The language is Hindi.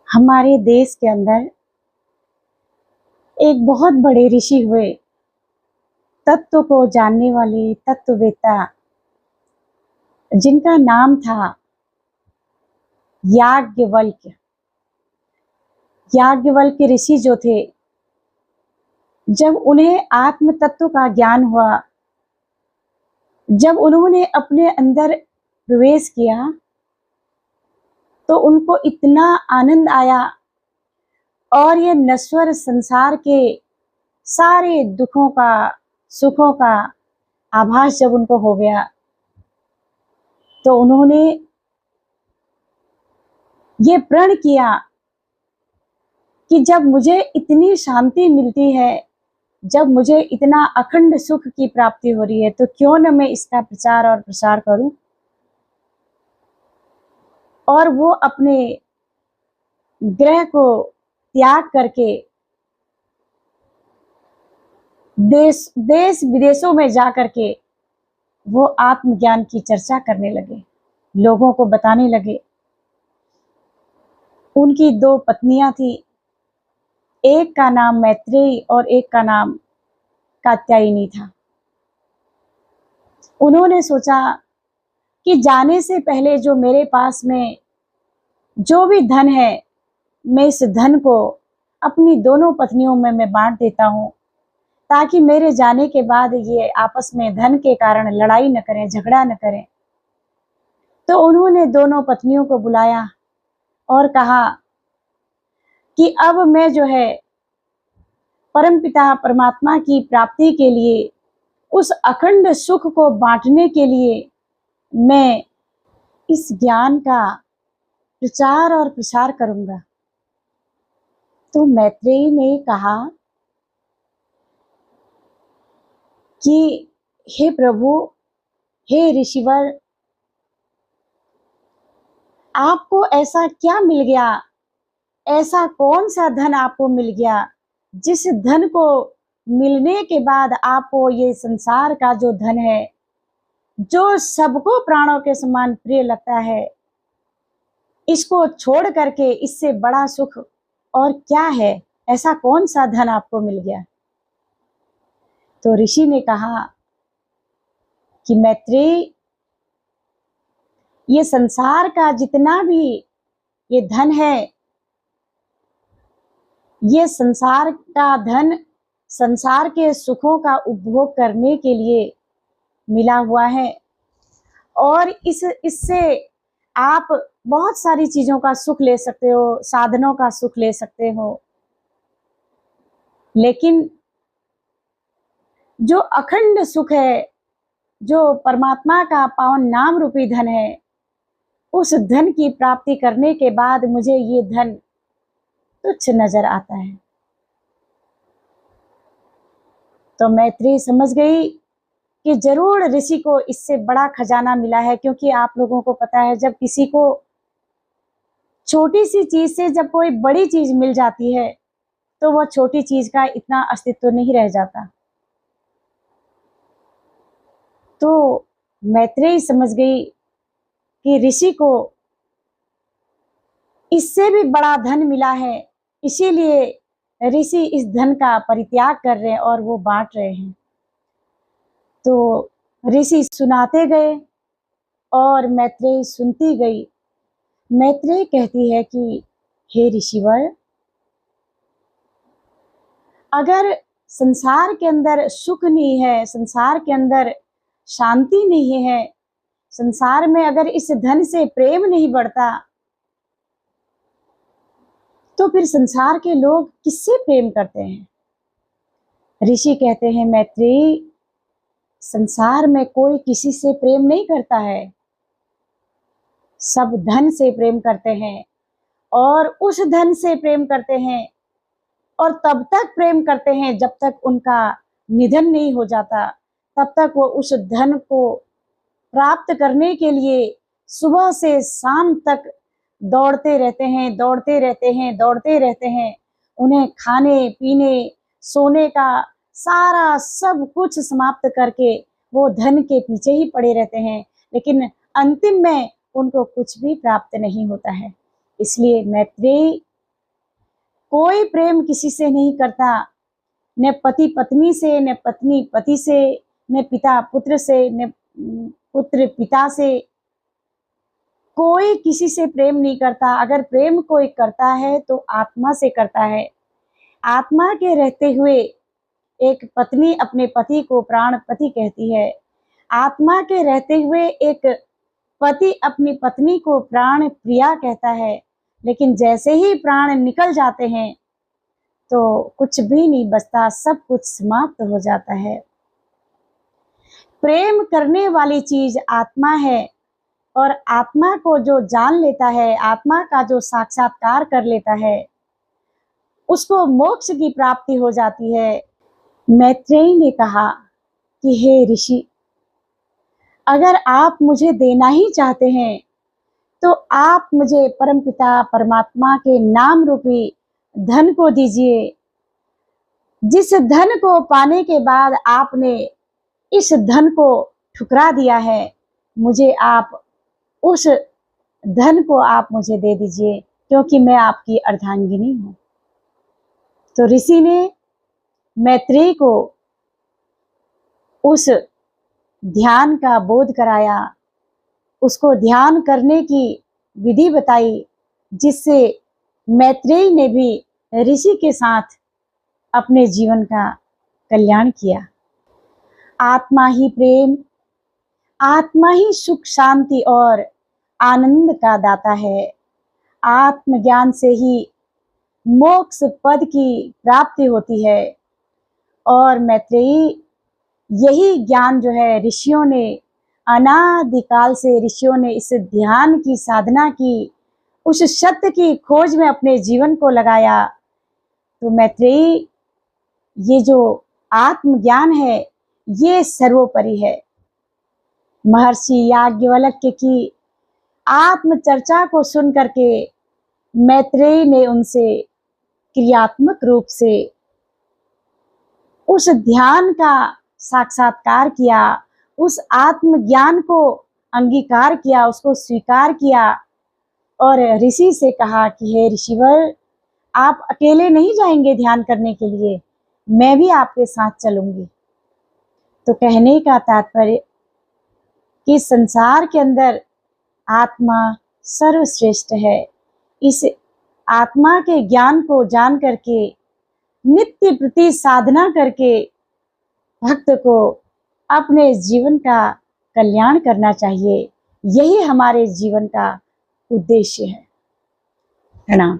हमारे देश के अंदर एक बहुत बड़े ऋषि हुए, तत्व को जानने वाले तत्ववेत्ता, जिनका नाम था याज्ञवल्क्य। याज्ञवल्क्य ऋषि जो थे, जब उन्हें आत्म तत्व का ज्ञान हुआ, जब उन्होंने अपने अंदर प्रवेश किया, तो उनको इतना आनंद आया और ये नश्वर संसार के सारे दुखों का, सुखों का आभास जब उनको हो गया, तो उन्होंने ये प्रण किया कि जब मुझे इतनी शांति मिलती है, जब मुझे इतना अखंड सुख की प्राप्ति हो रही है, तो क्यों न मैं इसका प्रचार और प्रसार करूं। और वो अपने ग्रह को त्याग करके देश विदेशों में जा करके वो आत्मज्ञान की चर्चा करने लगे, लोगों को बताने लगे। उनकी 2 पत्नियां थी, एक का नाम मैत्रेयी और एक का नाम कात्यायनी था। उन्होंने सोचा कि जाने से पहले जो मेरे पास में जो भी धन है, मैं इस धन को अपनी दोनों पत्नियों में मैं बांट देता हूँ, ताकि मेरे जाने के बाद ये आपस में धन के कारण लड़ाई न करें, झगड़ा न करें। तो उन्होंने दोनों पत्नियों को बुलाया और कहा कि अब मैं जो है परमपिता परमात्मा की प्राप्ति के लिए, उस अखंड सुख को बांटने के लिए मैं इस ज्ञान का प्रचार और प्रसार करूंगा। तो मैत्रेयी ने कहा कि हे प्रभु, हे ऋषिवर, आपको ऐसा क्या मिल गया, ऐसा कौन सा धन आपको मिल गया, जिस धन को मिलने के बाद आपको ये संसार का जो धन है, जो सबको प्राणों के समान प्रिय लगता है, इसको छोड़ करके इससे बड़ा सुख और क्या है, ऐसा कौन सा धन आपको मिल गया। तो ऋषि ने कहा कि मैत्रेयी, ये संसार का जितना भी ये धन है, ये संसार का धन संसार के सुखों का उपभोग करने के लिए मिला हुआ है, और इससे आप बहुत सारी चीजों का सुख ले सकते हो, साधनों का सुख ले सकते हो, लेकिन जो अखंड सुख है, जो परमात्मा का पावन नाम रूपी धन है, उस धन की प्राप्ति करने के बाद मुझे ये धन तुच्छ नजर आता है। तो मैत्रेयी समझ गई कि जरूर ऋषि को इससे बड़ा खजाना मिला है, क्योंकि आप लोगों को पता है, जब किसी को छोटी सी चीज से जब कोई बड़ी चीज मिल जाती है, तो वह छोटी चीज का इतना अस्तित्व नहीं रह जाता। तो मैत्रेयी समझ गई कि ऋषि को इससे भी बड़ा धन मिला है, इसीलिए ऋषि इस धन का परित्याग कर रहे हैं और वो बांट रहे हैं। तो ऋषि सुनाते गए और मैत्रेयी सुनती गई। मैत्रेयी कहती है कि हे ऋषिवर, अगर संसार के अंदर सुख नहीं है, संसार के अंदर शांति नहीं है, संसार में अगर इस धन से प्रेम नहीं बढ़ता, तो फिर संसार के लोग किससे प्रेम करते हैं। ऋषि कहते हैं मैत्रेयी, संसार में कोई किसी से प्रेम नहीं करता है, सब धन से प्रेम करते हैं, और उस धन से प्रेम करते हैं, और तब तक प्रेम करते हैं जब तक उनका निधन नहीं हो जाता, तब तक वो उस धन को प्राप्त करने के लिए सुबह से शाम तक दौड़ते रहते हैं, दौड़ते रहते हैं, दौड़ते रहते हैं। उन्हें खाने पीने सोने का सारा सब कुछ समाप्त करके वो धन के पीछे ही पड़े रहते हैं, लेकिन अंतिम में उनको कुछ भी प्राप्त नहीं होता है। इसलिए मैत्रेयी, कोई प्रेम किसी से नहीं करता, न पति पत्नी से, न पत्नी पति से, न पिता पुत्र से, न पुत्र पिता से। कोई किसी से प्रेम नहीं करता। अगर प्रेम कोई करता है तो आत्मा से करता है। आत्मा के रहते हुए एक पत्नी अपने पति को प्राणपति कहती है। आत्मा के रहते हुए एक पति अपनी पत्नी को प्राण प्रिया कहता है। लेकिन जैसे ही प्राण निकल जाते हैं तो कुछ भी नहीं बचता, सब कुछ समाप्त हो जाता है। प्रेम करने वाली चीज आत्मा है, और आत्मा को जो जान लेता है, आत्मा का जो साक्षात्कार कर लेता है, उसको मोक्ष की प्राप्ति हो जाती है। मैत्रेयी ने कहा कि हे ऋषि, अगर आप मुझे देना ही चाहते हैं तो आप मुझे परमपिता परमात्मा के नाम रूपी धन को दीजिए। जिस धन को पाने के बाद आपने इस धन को ठुकरा दिया है, मुझे आप उस धन को आप मुझे दे दीजिए, क्योंकि मैं आपकी अर्धांगिनी हूं। तो ऋषि ने मैत्रेयी को उस ध्यान का बोध कराया, उसको ध्यान करने की विधि बताई, जिससे मैत्रेयी ने भी ऋषि के साथ अपने जीवन का कल्याण किया। आत्मा ही प्रेम, आत्मा ही सुख शांति और आनंद का दाता है। आत्मज्ञान से ही मोक्ष पद की प्राप्ति होती है। और मैत्रेयी, यही ज्ञान जो है ऋषियों ने अनादिकाल से, ऋषियों ने इस ध्यान की साधना की, उस सत्य की खोज में अपने जीवन को लगाया। तो मैत्रेयी, ये जो आत्मज्ञान है ये सर्वोपरि है। महर्षि याज्ञवल्क्य की आत्म चर्चा को सुन करके मैत्रेयी ने उनसे क्रियात्मक रूप से उस ध्यान का साक्षात्कार किया, उस आत्मज्ञान को अंगीकार किया, उसको स्वीकार किया और ऋषि से कहा कि हे ऋषिवर, आप अकेले नहीं जाएंगे ध्यान करने के लिए, मैं भी आपके साथ चलूंगी। तो कहने का तात्पर्य कि संसार के अंदर आत्मा सर्वश्रेष्ठ है। इस आत्मा के ज्ञान को जान करके, नित्य प्रति साधना करके भक्त को अपने जीवन का कल्याण करना चाहिए। यही हमारे जीवन का उद्देश्य है। प्रणाम।